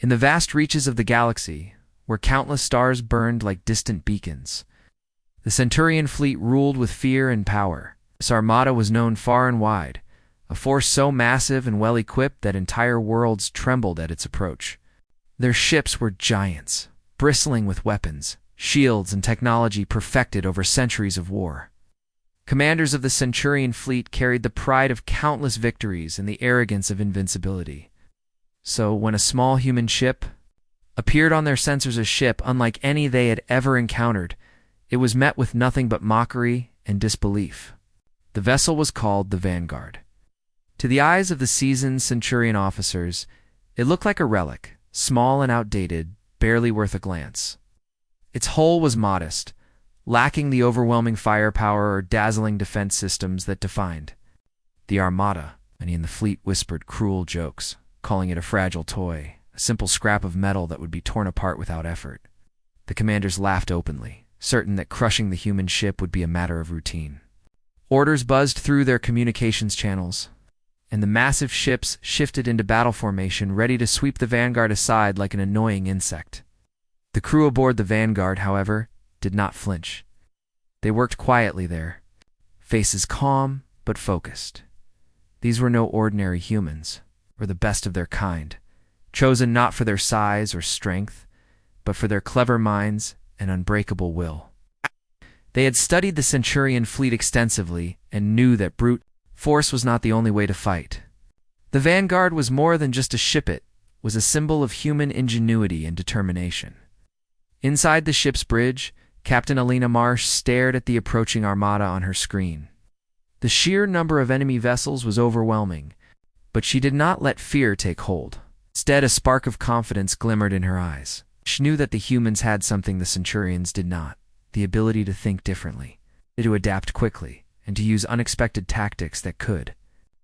In the vast reaches of the galaxy, where countless stars burned like distant beacons, the Centurion fleet ruled with fear and power. This armada was known far and wide, a force so massive and well-equipped that entire worlds trembled at its approach. Their ships were giants, bristling with weapons, shields, and technology perfected over centuries of war. Commanders of the Centurion fleet carried the pride of countless victories and the arrogance of invincibility. So, when a small human ship appeared on their sensors, a ship unlike any they had ever encountered, it was met with nothing but mockery and disbelief. The vessel was called the Vanguard. To the eyes of the seasoned Centurion officers, it looked like a relic, small and outdated, barely worth a glance. Its hull was modest, lacking the overwhelming firepower or dazzling defense systems that defined the Armada. Many in the fleet whispered cruel jokes, calling it a fragile toy, a simple scrap of metal that would be torn apart without effort. The commanders laughed openly, certain that crushing the human ship would be a matter of routine. Orders buzzed through their communications channels, and the massive ships shifted into battle formation, ready to sweep the Vanguard aside like an annoying insect. The crew aboard the Vanguard, however, did not flinch. They worked quietly there, faces calm but focused. These were no ordinary humans, or the best of their kind, chosen not for their size or strength, but for their clever minds and unbreakable will. They had studied the Centurion fleet extensively and knew that brute force was not the only way to fight. The Vanguard was more than just a ship, it was a symbol of human ingenuity and determination. Inside the ship's bridge, Captain Alina Marsh stared at the approaching armada on her screen. The sheer number of enemy vessels was overwhelming, but she did not let fear take hold. Instead, a spark of confidence glimmered in her eyes. She knew that the humans had something the Centurions did not, the ability to think differently, to adapt quickly, and to use unexpected tactics that could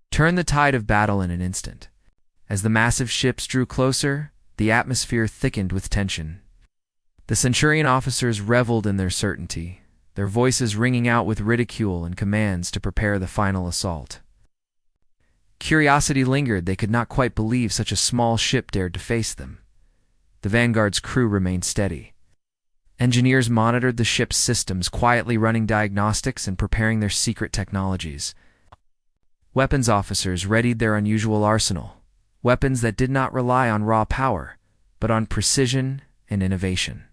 turn the tide of battle in an instant. As the massive ships drew closer, the atmosphere thickened with tension. The Centurion officers reveled in their certainty, their voices ringing out with ridicule and commands to prepare the final assault. Curiosity lingered. They could not quite believe such a small ship dared to face them. The Vanguard's crew remained steady. Engineers monitored the ship's systems, quietly running diagnostics and preparing their secret technologies. Weapons officers readied their unusual arsenal, weapons that did not rely on raw power, but on precision and innovation.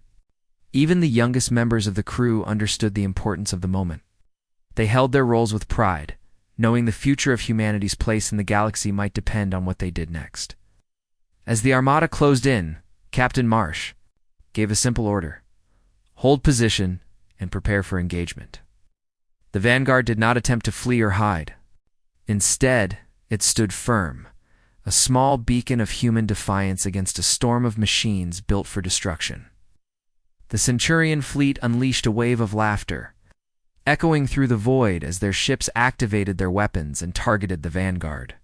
Even the youngest members of the crew understood the importance of the moment. They held their roles with pride, knowing the future of humanity's place in the galaxy might depend on what they did next. As the Armada closed in, Captain Marsh gave a simple order: hold position and prepare for engagement. The Vanguard did not attempt to flee or hide. Instead, it stood firm, a small beacon of human defiance against a storm of machines built for destruction. The Centurion fleet unleashed a wave of laughter, echoing through the void as their ships activated their weapons and targeted the Vanguard.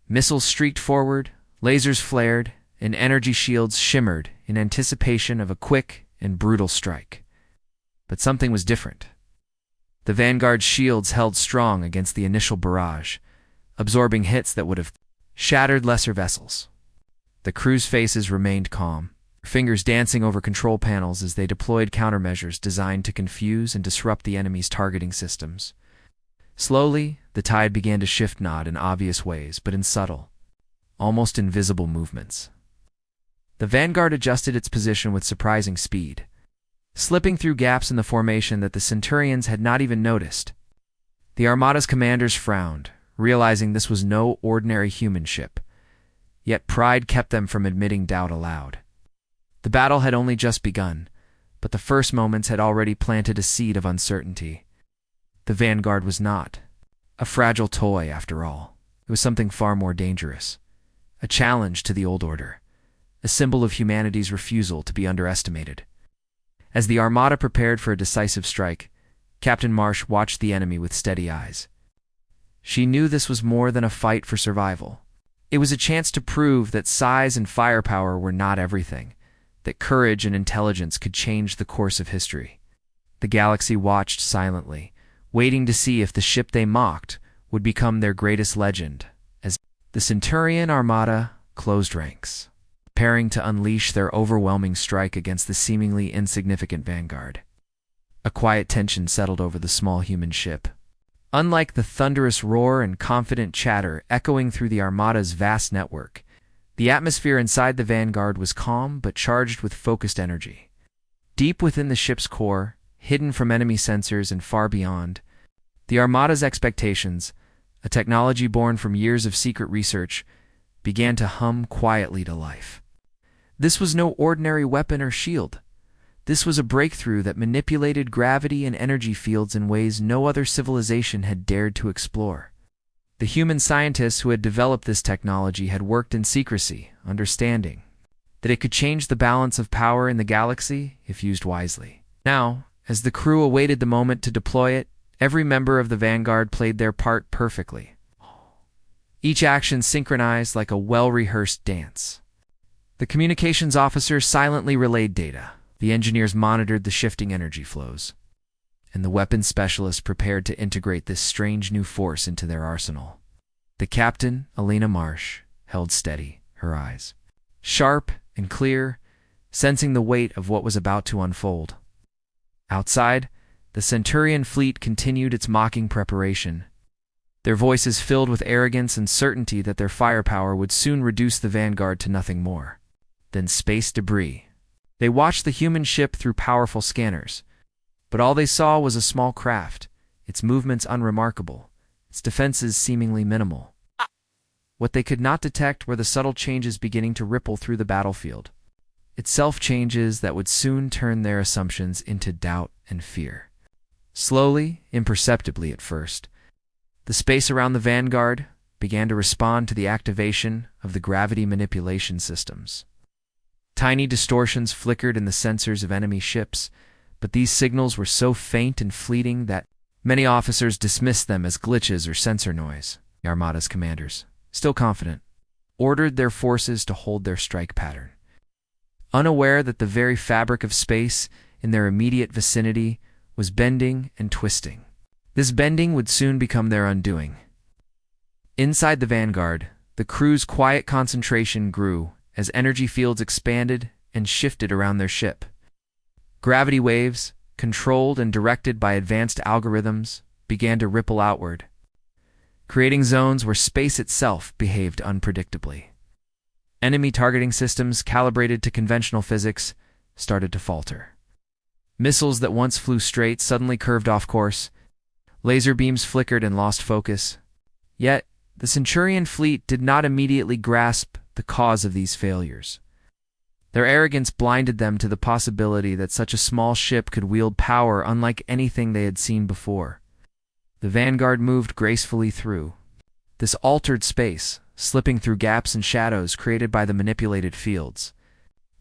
Missiles streaked forward, lasers flared, and energy shields shimmered in anticipation of a quick and brutal strike. But something was different. The Vanguard's shields held strong against the initial barrage, absorbing hits that would have shattered lesser vessels. The crew's faces remained calm, fingers dancing over control panels as they deployed countermeasures designed to confuse and disrupt the enemy's targeting systems. Slowly, the tide began to shift, not in obvious ways, but in subtle, almost invisible movements. The Vanguard adjusted its position with surprising speed, slipping through gaps in the formation that the Centurions had not even noticed. The Armada's commanders frowned, realizing this was no ordinary human ship, yet pride kept them from admitting doubt aloud. The battle had only just begun, but the first moments had already planted a seed of uncertainty. The Vanguard was not a fragile toy, after all. It was something far more dangerous, a challenge to the old order, a symbol of humanity's refusal to be underestimated. As the Armada prepared for a decisive strike, Captain Marsh watched the enemy with steady eyes. She knew this was more than a fight for survival. It was a chance to prove that size and firepower were not everything, that courage and intelligence could change the course of history. The galaxy watched silently, waiting to see if the ship they mocked would become their greatest legend, as the Centurion Armada closed ranks. preparing to unleash their overwhelming strike against the seemingly insignificant vanguard. A quiet tension settled over the small human ship. Unlike the thunderous roar and confident chatter echoing through the Armada's vast network, the atmosphere inside the vanguard was calm but charged with focused energy. Deep within the ship's core, hidden from enemy sensors and far beyond, the Armada's expectations, a technology born from years of secret research, began to hum quietly to life. This was no ordinary weapon or shield. This was a breakthrough that manipulated gravity and energy fields in ways no other civilization had dared to explore. The human scientists who had developed this technology had worked in secrecy, understanding that it could change the balance of power in the galaxy if used wisely. Now, as the crew awaited the moment to deploy it, every member of the Vanguard played their part perfectly. Each action synchronized like a well-rehearsed dance. The communications officer silently relayed data. The engineers monitored the shifting energy flows, and the weapons specialists prepared to integrate this strange new force into their arsenal. The captain, Elena Marsh, held steady, her eyes sharp and clear, sensing the weight of what was about to unfold. Outside, the Centurion fleet continued its mocking preparation, their voices filled with arrogance and certainty that their firepower would soon reduce the Vanguard to nothing more than space debris. They watched the human ship through powerful scanners, but all they saw was a small craft, its movements unremarkable, its defenses seemingly minimal. What they could not detect were the subtle changes beginning to ripple through the battlefield, itself changes that would soon turn their assumptions into doubt and fear. Slowly, imperceptibly at first, the space around the Vanguard began to respond to the activation of the gravity manipulation systems. Tiny distortions flickered in the sensors of enemy ships, but these signals were so faint and fleeting that many officers dismissed them as glitches or sensor noise. The Armada's commanders, still confident, ordered their forces to hold their strike pattern, unaware that the very fabric of space in their immediate vicinity was bending and twisting. This bending would soon become their undoing. Inside the Vanguard, the crew's quiet concentration grew as energy fields expanded and shifted around their ship. Gravity waves, controlled and directed by advanced algorithms, began to ripple outward, creating zones where space itself behaved unpredictably. Enemy targeting systems calibrated to conventional physics started to falter. Missiles that once flew straight suddenly curved off course. Laser beams flickered and lost focus. Yet, the Centurion fleet did not immediately grasp the cause of these failures. Their arrogance blinded them to the possibility that such a small ship could wield power unlike anything they had seen before. The Vanguard moved gracefully through this altered space, slipping through gaps and shadows created by the manipulated fields.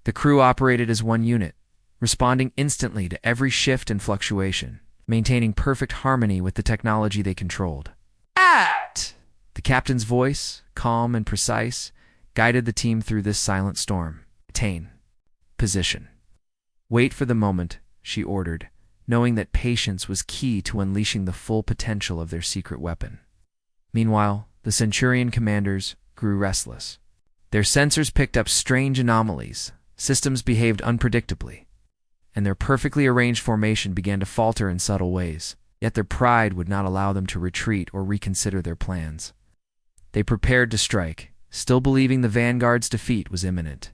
The crew operated as one unit, responding instantly to every shift and fluctuation, maintaining perfect harmony with the technology they controlled. "Act!" The captain's voice, calm and precise, guided the team through this silent storm. "Attain position. Wait for the moment," she ordered, knowing that patience was key to unleashing the full potential of their secret weapon. Meanwhile, the Centurion commanders grew restless. Their sensors picked up strange anomalies, systems behaved unpredictably, and their perfectly arranged formation began to falter in subtle ways. Yet their pride would not allow them to retreat or reconsider their plans. They prepared to strike, still believing the Vanguard's defeat was imminent.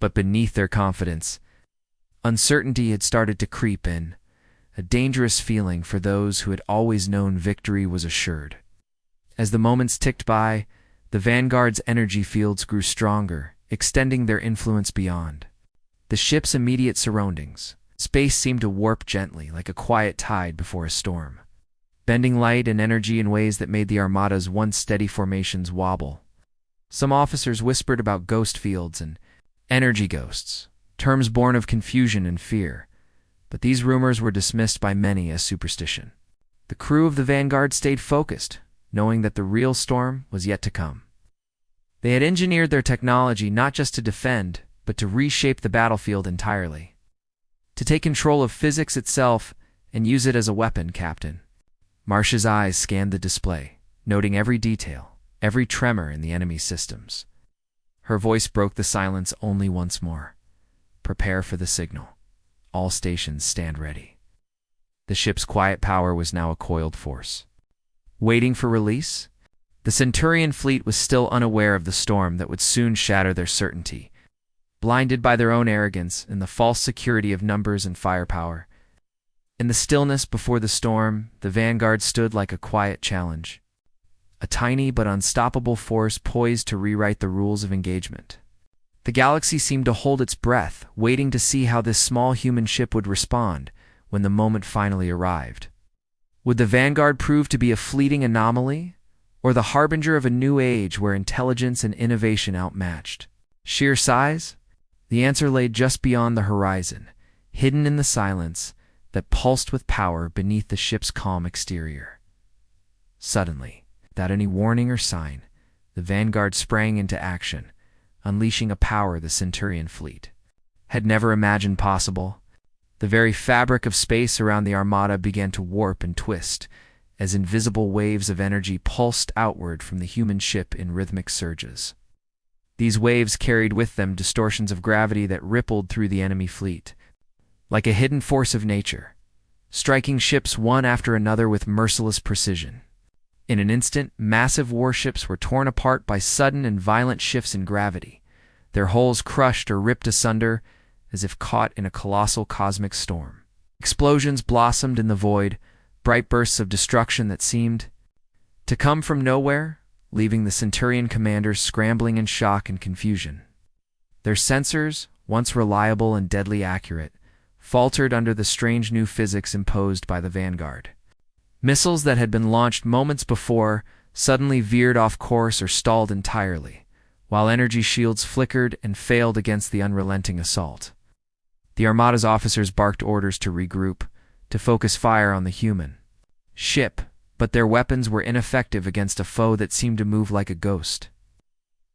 But beneath their confidence, uncertainty had started to creep in, a dangerous feeling for those who had always known victory was assured. As the moments ticked by, the Vanguard's energy fields grew stronger, extending their influence beyond the ship's immediate surroundings. Space seemed to warp gently, like a quiet tide before a storm, bending light and energy in ways that made the Armada's once steady formations wobble. Some officers whispered about ghost fields and energy ghosts, terms born of confusion and fear, but these rumors were dismissed by many as superstition. The crew of the Vanguard stayed focused, knowing that the real storm was yet to come. They had engineered their technology not just to defend, but to reshape the battlefield entirely. To take control of physics itself and use it as a weapon, Captain. Marsh's eyes scanned the display, noting every detail, every tremor in the enemy's systems. Her voice broke the silence only once more. "Prepare for the signal. All stations stand ready." The ship's quiet power was now a coiled force. Waiting for release? The Centurion fleet was still unaware of the storm that would soon shatter their certainty. Blinded by their own arrogance and the false security of numbers and firepower, in the stillness before the storm, the Vanguard stood like a quiet challenge. A tiny but unstoppable force poised to rewrite the rules of engagement. The galaxy seemed to hold its breath, waiting to see how this small human ship would respond when the moment finally arrived. Would the Vanguard prove to be a fleeting anomaly, or the harbinger of a new age where intelligence and innovation outmatched? Sheer size? The answer lay just beyond the horizon, hidden in the silence that pulsed with power beneath the ship's calm exterior. Suddenly, without any warning or sign, the Vanguard sprang into action, unleashing a power the Centurion fleet had never imagined possible. The very fabric of space around the Armada began to warp and twist as invisible waves of energy pulsed outward from the human ship in rhythmic surges. These waves carried with them distortions of gravity that rippled through the enemy fleet, like a hidden force of nature, striking ships one after another with merciless precision. In an instant, massive warships were torn apart by sudden and violent shifts in gravity, their hulls crushed or ripped asunder as if caught in a colossal cosmic storm. Explosions blossomed in the void, bright bursts of destruction that seemed to come from nowhere, leaving the Centurion commanders scrambling in shock and confusion. Their sensors, once reliable and deadly accurate, faltered under the strange new physics imposed by the Vanguard. Missiles that had been launched moments before suddenly veered off course or stalled entirely, while energy shields flickered and failed against the unrelenting assault. The Armada's officers barked orders to regroup, to focus fire on the human ship, but their weapons were ineffective against a foe that seemed to move like a ghost.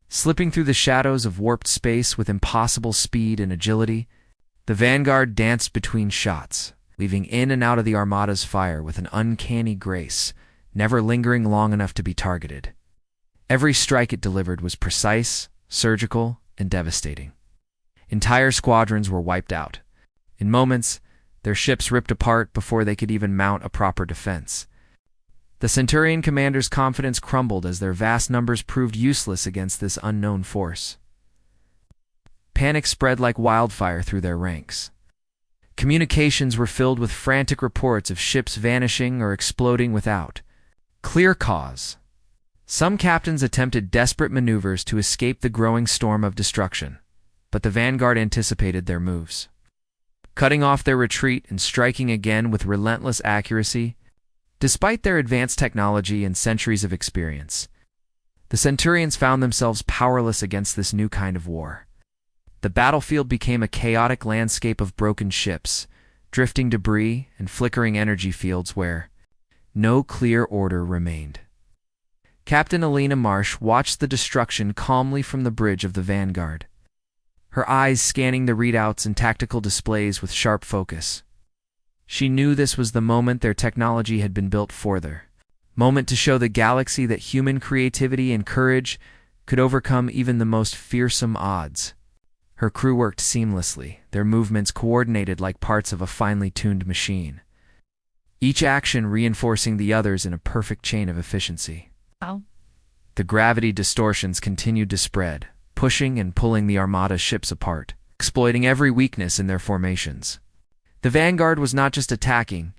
Slipping through the shadows of warped space with impossible speed and agility, the Vanguard danced between shots, weaving in and out of the Armada's fire with an uncanny grace, never lingering long enough to be targeted. Every strike it delivered was precise, surgical, and devastating. Entire squadrons were wiped out. In moments, their ships ripped apart before they could even mount a proper defense. The Centurion commanders' confidence crumbled as their vast numbers proved useless against this unknown force. Panic spread like wildfire through their ranks. Communications were filled with frantic reports of ships vanishing or exploding without clear cause. Some captains attempted desperate maneuvers to escape the growing storm of destruction, but the Vanguard anticipated their moves. Cutting off their retreat and striking again with relentless accuracy, despite their advanced technology and centuries of experience, the Centurions found themselves powerless against this new kind of war. The battlefield became a chaotic landscape of broken ships, drifting debris, and flickering energy fields where no clear order remained. Captain Elena Marsh watched the destruction calmly from the bridge of the Vanguard, her eyes scanning the readouts and tactical displays with sharp focus. She knew this was the moment their technology had been built for, their moment to show the galaxy that human creativity and courage could overcome even the most fearsome odds. Her crew worked seamlessly, their movements coordinated like parts of a finely tuned machine, each action reinforcing the others in a perfect chain of efficiency. Oh. The gravity distortions continued to spread, pushing and pulling the Armada ships apart, exploiting every weakness in their formations. The Vanguard was not just attacking,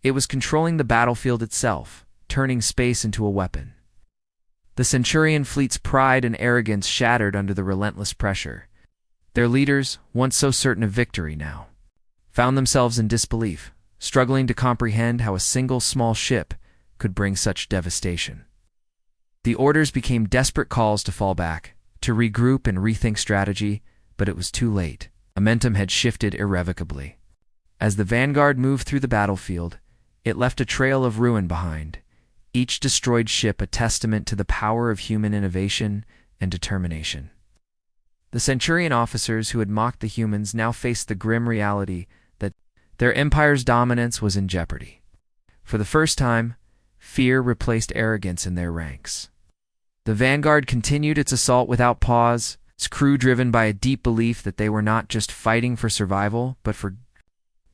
it was controlling the battlefield itself, turning space into a weapon. The Centurion fleet's pride and arrogance shattered under the relentless pressure. Their leaders, once so certain of victory now, found themselves in disbelief, struggling to comprehend how a single small ship could bring such devastation. The orders became desperate calls to fall back, to regroup and rethink strategy, but it was too late. Momentum had shifted irrevocably. As the Vanguard moved through the battlefield, it left a trail of ruin behind, each destroyed ship a testament to the power of human innovation and determination. The Centurion officers who had mocked the humans now faced the grim reality that their empire's dominance was in jeopardy. For the first time, fear replaced arrogance in their ranks. The Vanguard continued its assault without pause, its crew driven by a deep belief that they were not just fighting for survival, but for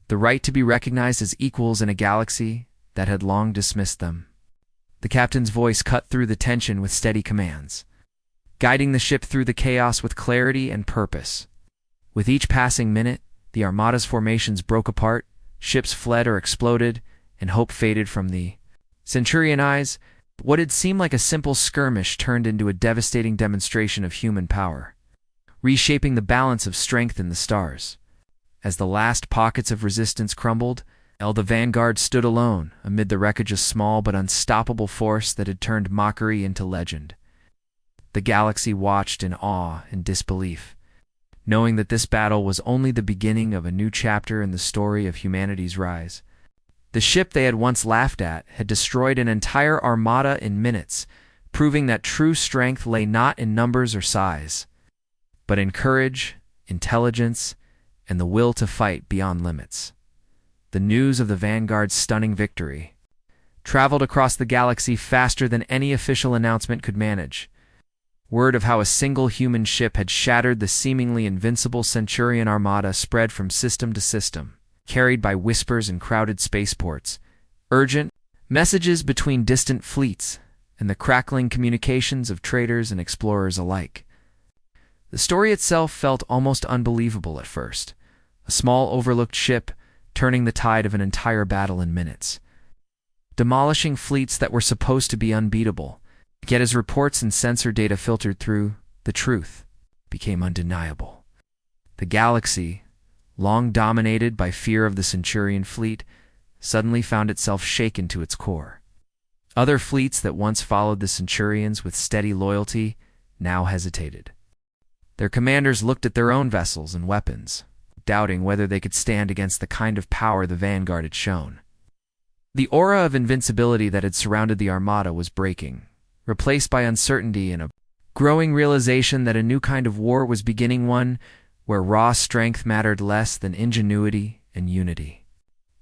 the right to be recognized as equals in a galaxy that had long dismissed them. The captain's voice cut through the tension with steady commands, guiding the ship through the chaos with clarity and purpose. With each passing minute, the Armada's formations broke apart, ships fled or exploded, and hope faded from the Centurion eyes. What had seemed like a simple skirmish turned into a devastating demonstration of human power, reshaping the balance of strength in the stars. As the last pockets of resistance crumbled, the Vanguard stood alone amid the wreckage, a small but unstoppable force that had turned mockery into legend. The galaxy watched in awe and disbelief, knowing that this battle was only the beginning of a new chapter in the story of humanity's rise. The ship they had once laughed at had destroyed an entire armada in minutes, proving that true strength lay not in numbers or size, but in courage, intelligence, and the will to fight beyond limits. The news of the Vanguard's stunning victory traveled across the galaxy faster than any official announcement could manage. Word of how a single human ship had shattered the seemingly invincible Centurion Armada spread from system to system, carried by whispers in crowded spaceports, urgent messages between distant fleets, and the crackling communications of traders and explorers alike. The story itself felt almost unbelievable at first. A small overlooked ship turning the tide of an entire battle in minutes, demolishing fleets that were supposed to be unbeatable. Yet as reports and sensor data filtered through, the truth became undeniable. The galaxy, long dominated by fear of the Centurion fleet, suddenly found itself shaken to its core. Other fleets that once followed the Centurions with steady loyalty now hesitated. Their commanders looked at their own vessels and weapons, doubting whether they could stand against the kind of power the Vanguard had shown. The aura of invincibility that had surrounded the Armada was breaking, replaced by uncertainty and a growing realization that a new kind of war was beginning, one where raw strength mattered less than ingenuity and unity.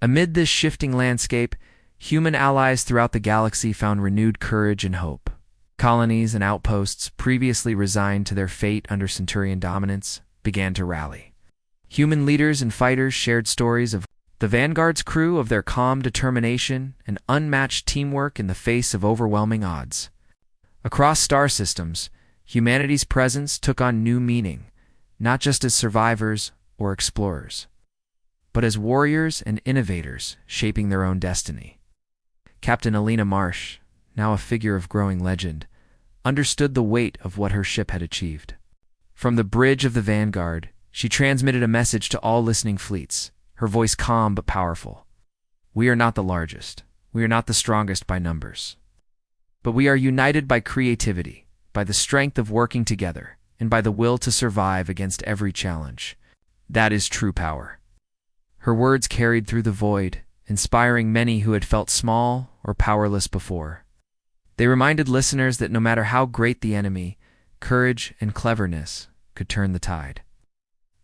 Amid this shifting landscape, human allies throughout the galaxy found renewed courage and hope. Colonies and outposts, previously resigned to their fate under Centurion dominance, began to rally. Human leaders and fighters shared stories of the Vanguard's crew, of their calm determination and unmatched teamwork in the face of overwhelming odds. Across star systems, humanity's presence took on new meaning, not just as survivors or explorers, but as warriors and innovators shaping their own destiny. Captain Alina Marsh, now a figure of growing legend, understood the weight of what her ship had achieved. From the bridge of the Vanguard, she transmitted a message to all listening fleets, her voice calm but powerful. "We are not the largest. We are not the strongest by numbers. But we are united by creativity, by the strength of working together, and by the will to survive against every challenge. That is true power." Her words carried through the void, inspiring many who had felt small or powerless before. They reminded listeners that no matter how great the enemy, courage and cleverness could turn the tide.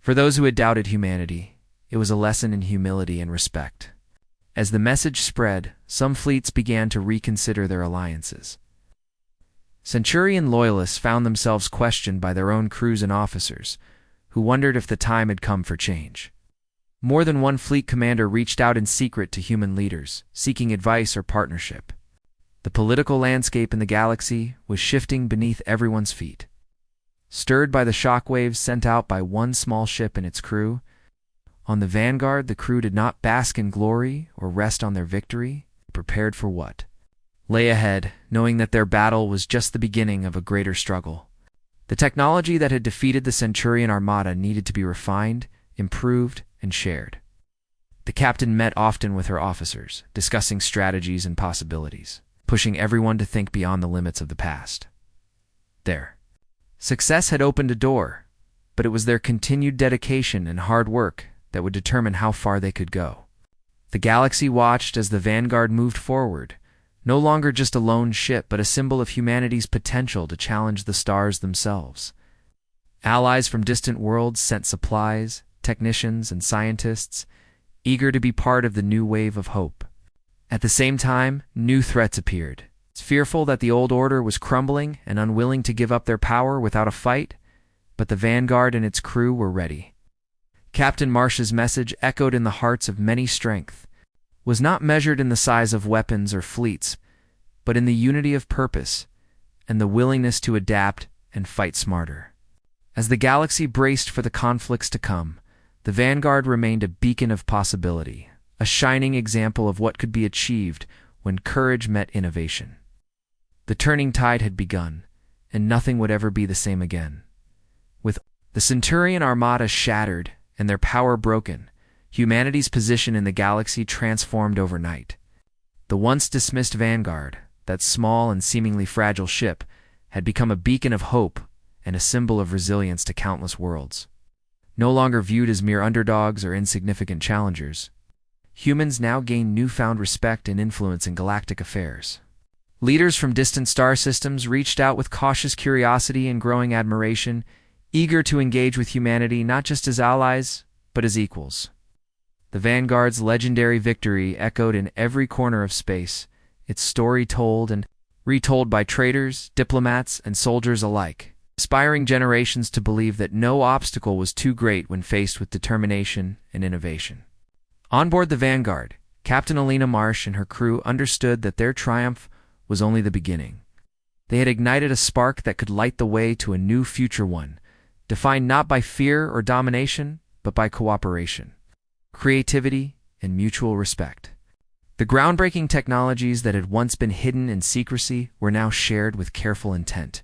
For those who had doubted humanity, it was a lesson in humility and respect. As the message spread, some fleets began to reconsider their alliances. Centurion loyalists found themselves questioned by their own crews and officers, who wondered if the time had come for change. More than one fleet commander reached out in secret to human leaders, seeking advice or partnership. The political landscape in the galaxy was shifting beneath everyone's feet. Stirred by the shockwaves sent out by one small ship and its crew, on the Vanguard the crew did not bask in glory or rest on their victory, prepared for what lay ahead, knowing that their battle was just the beginning of a greater struggle. The technology that had defeated the Centurion Armada needed to be refined, improved, and shared. The captain met often with her officers, discussing strategies and possibilities, pushing everyone to think beyond the limits of the past. Their success had opened a door, but it was their continued dedication and hard work that would determine how far they could go. The galaxy watched as the Vanguard moved forward, no longer just a lone ship, but a symbol of humanity's potential to challenge the stars themselves. Allies from distant worlds sent supplies, technicians, and scientists, eager to be part of the new wave of hope. At the same time, new threats appeared. Fearful that the old order was crumbling and unwilling to give up their power without a fight, but the Vanguard and its crew were ready. Captain Marsh's message, echoed in the hearts of many, strength was not measured in the size of weapons or fleets, but in the unity of purpose and the willingness to adapt and fight smarter. As the galaxy braced for the conflicts to come, the Vanguard remained a beacon of possibility, a shining example of what could be achieved when courage met innovation. The turning tide had begun, and nothing would ever be the same again. With the Centurion Armada shattered and their power broken, humanity's position in the galaxy transformed overnight. The once dismissed Vanguard, that small and seemingly fragile ship, had become a beacon of hope and a symbol of resilience to countless worlds. No longer viewed as mere underdogs or insignificant challengers, humans now gained newfound respect and influence in galactic affairs. Leaders from distant star systems reached out with cautious curiosity and growing admiration, eager to engage with humanity not just as allies, but as equals. The Vanguard's legendary victory echoed in every corner of space, its story told and retold by traitors, diplomats, and soldiers alike, inspiring generations to believe that no obstacle was too great when faced with determination and innovation. On board the Vanguard, Captain Alina Marsh and her crew understood that their triumph was only the beginning. They had ignited a spark that could light the way to a new future, one defined not by fear or domination, but by cooperation, creativity, and mutual respect. The groundbreaking technologies that had once been hidden in secrecy were now shared with careful intent,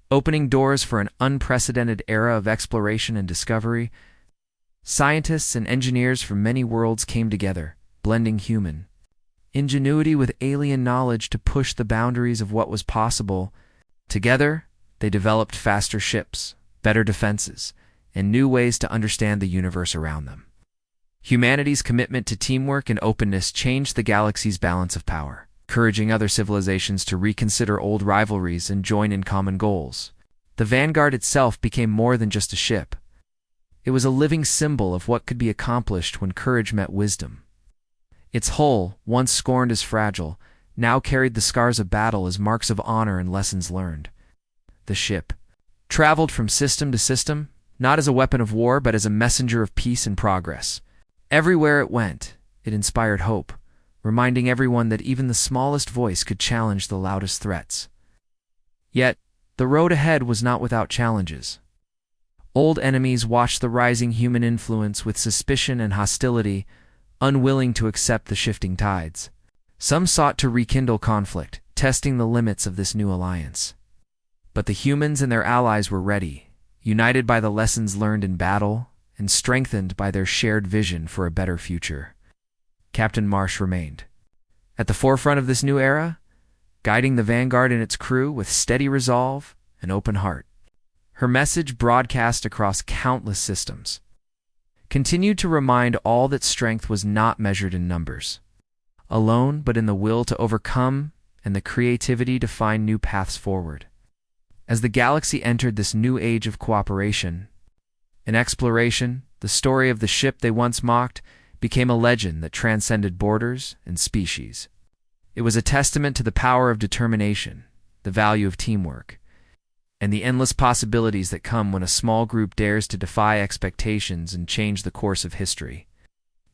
opening doors for an unprecedented era of exploration and discovery. Scientists and engineers from many worlds came together, blending human ingenuity with alien knowledge to push the boundaries of what was possible. Together, they developed faster ships, better defenses, and new ways to understand the universe around them. Humanity's commitment to teamwork and openness changed the galaxy's balance of power, encouraging other civilizations to reconsider old rivalries and join in common goals. The Vanguard itself became more than just a ship. It was a living symbol of what could be accomplished when courage met wisdom. Its hull, once scorned as fragile, now carried the scars of battle as marks of honor and lessons learned. The ship traveled from system to system, not as a weapon of war, but as a messenger of peace and progress. Everywhere it went, it inspired hope, reminding everyone that even the smallest voice could challenge the loudest threats. Yet, the road ahead was not without challenges. Old enemies watched the rising human influence with suspicion and hostility, unwilling to accept the shifting tides. Some sought to rekindle conflict, testing the limits of this new alliance. But the humans and their allies were ready, united by the lessons learned in battle and strengthened by their shared vision for a better future. Captain Marsh remained at the forefront of this new era, guiding the Vanguard and its crew with steady resolve and open heart. Her message, broadcast across countless systems, continued to remind all that strength was not measured in numbers alone, but in the will to overcome and the creativity to find new paths forward. As the galaxy entered this new age of cooperation and exploration, the story of the ship they once mocked became a legend that transcended borders and species. It was a testament to the power of determination, the value of teamwork, and the endless possibilities that come when a small group dares to defy expectations and change the course of history.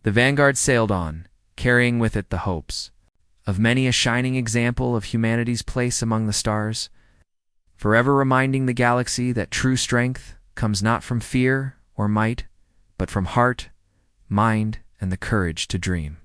The Vanguard sailed on, carrying with it the hopes of many, a shining example of humanity's place among the stars, forever reminding the galaxy that true strength comes not from fear or might, but from heart, mind, and the courage to dream.